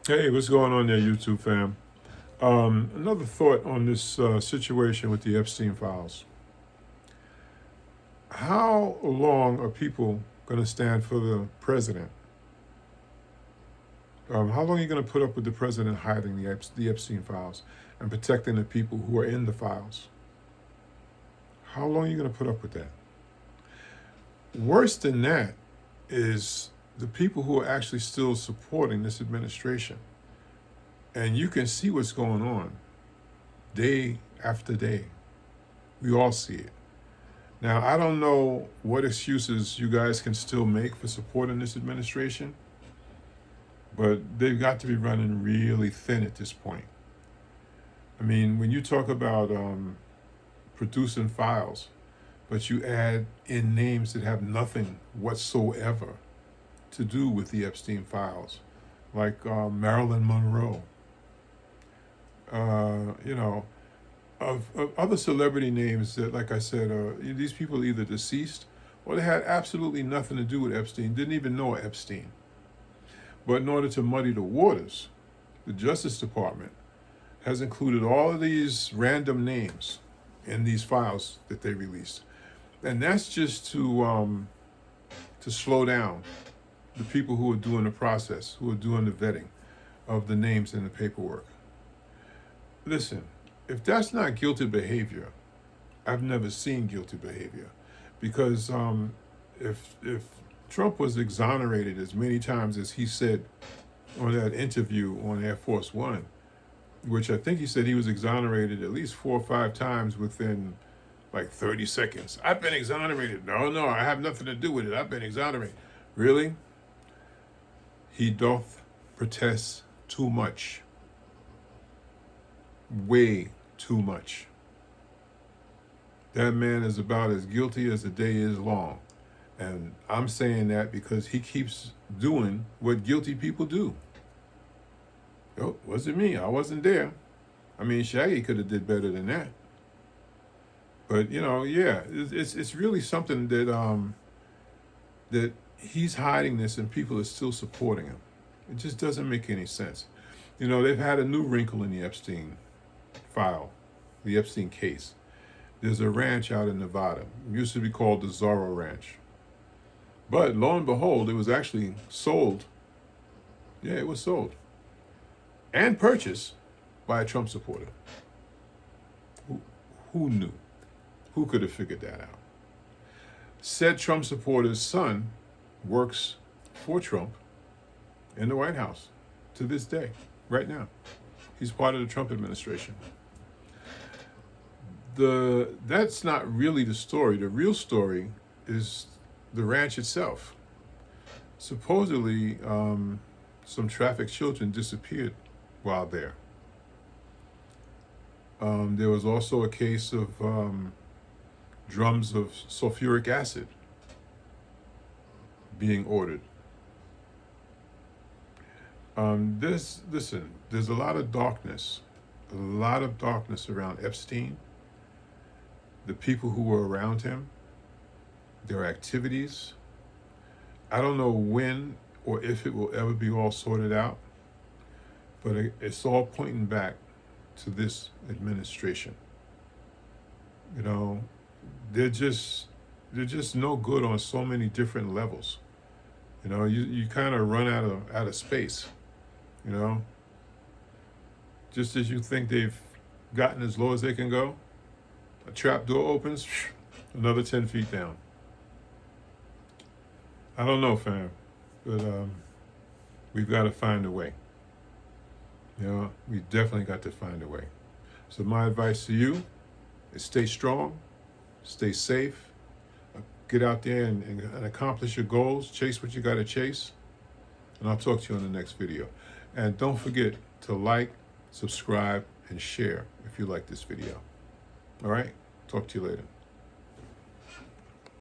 Hey, what's going on there, YouTube fam? Another thought on this situation with the Epstein files. How long are people going to stand for the president? How long are you going to put up with the president hiding the Epstein files and protecting the people who are in the files? How long are you going to put up with that? Worse than that is the people who are actually still supporting this administration. And you can see what's going on day after day. We all see it. Now, I don't know what excuses you guys can still make for supporting this administration, but they've got to be running really thin at this point. I mean, when you talk about producing files, but you add in names that have nothing whatsoever to do with the Epstein files, like Marilyn Monroe, of other celebrity names that, like I said, these people are either deceased or they had absolutely nothing to do with Epstein, didn't even know Epstein. But in order to muddy the waters, the Justice Department has included all of these random names in these files that they released. And that's just to slow down the people who are doing the process, who are doing the vetting of the names in the paperwork. Listen, if that's not guilty behavior, I've never seen guilty behavior. Because if Trump was exonerated as many times as he said on that interview on Air Force One, which I think he said he was exonerated at least 4 or 5 times within like 30 seconds. I've been exonerated. No, I have nothing to do with it. I've been exonerated. Really? He doth protest too much. Way too much. That man is about as guilty as the day is long. And I'm saying that because he keeps doing what guilty people do. Oh, wasn't me. I wasn't there. I mean, Shaggy could have did better than that. But yeah, it's really something that that he's hiding this and people are still supporting him. It just doesn't make any sense. They've had a new wrinkle in the Epstein file, the Epstein case. There's a ranch out in Nevada. It used to be called the Zorro Ranch. But lo and behold, it was actually sold. Yeah, it was sold. And purchased by a Trump supporter. Who knew? Who could have figured that out? Said Trump supporter's son works for Trump in the White House to this day, right now. He's part of the Trump administration. That's not really the story. The real story is the ranch itself. Supposedly, some trafficked children disappeared while there. There was also a case of drums of sulfuric acid being ordered. There's a lot of darkness around Epstein, the people who were around him, their activities. I don't know when or if it will ever be all sorted out, but it's all pointing back to this administration. They're just no good on so many different levels. You kind of run out of space. Just as you think they've gotten as low as they can go, a trap door opens, another 10 feet down. I don't know, fam, but we've got to find a way. We definitely got to find a way. So my advice to you is stay strong, stay safe, get out there and accomplish your goals, chase what you got to chase, and I'll talk to you on the next video. And don't forget to like, subscribe, and share if you like this video. All right? Talk to you later.